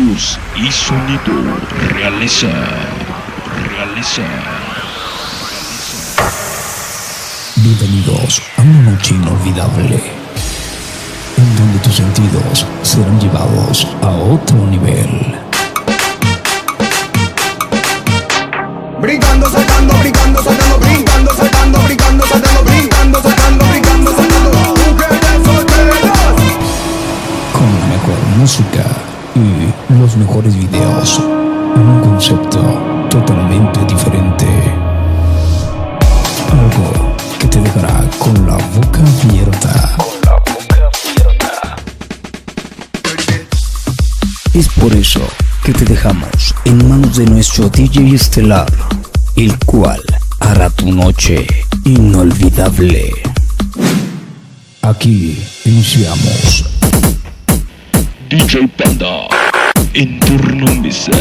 Luz y sonido. Realiza. Bienvenidos a una noche inolvidable, en donde tus sentidos serán llevados a otro nivel. Brincando, saltando, brincando, saltando, brincando, saltando, brincando, saltando, brincando, saltando, brincando, saltando. Mujeres solteras. Con la mejor música y los mejores videos, en un concepto totalmente diferente. Algo que te dejará con la boca abierta. Es por eso que te dejamos en manos de nuestro DJ estelar, el cual hará tu noche inolvidable. Aquí iniciamos. DJ Panda. En turno misa.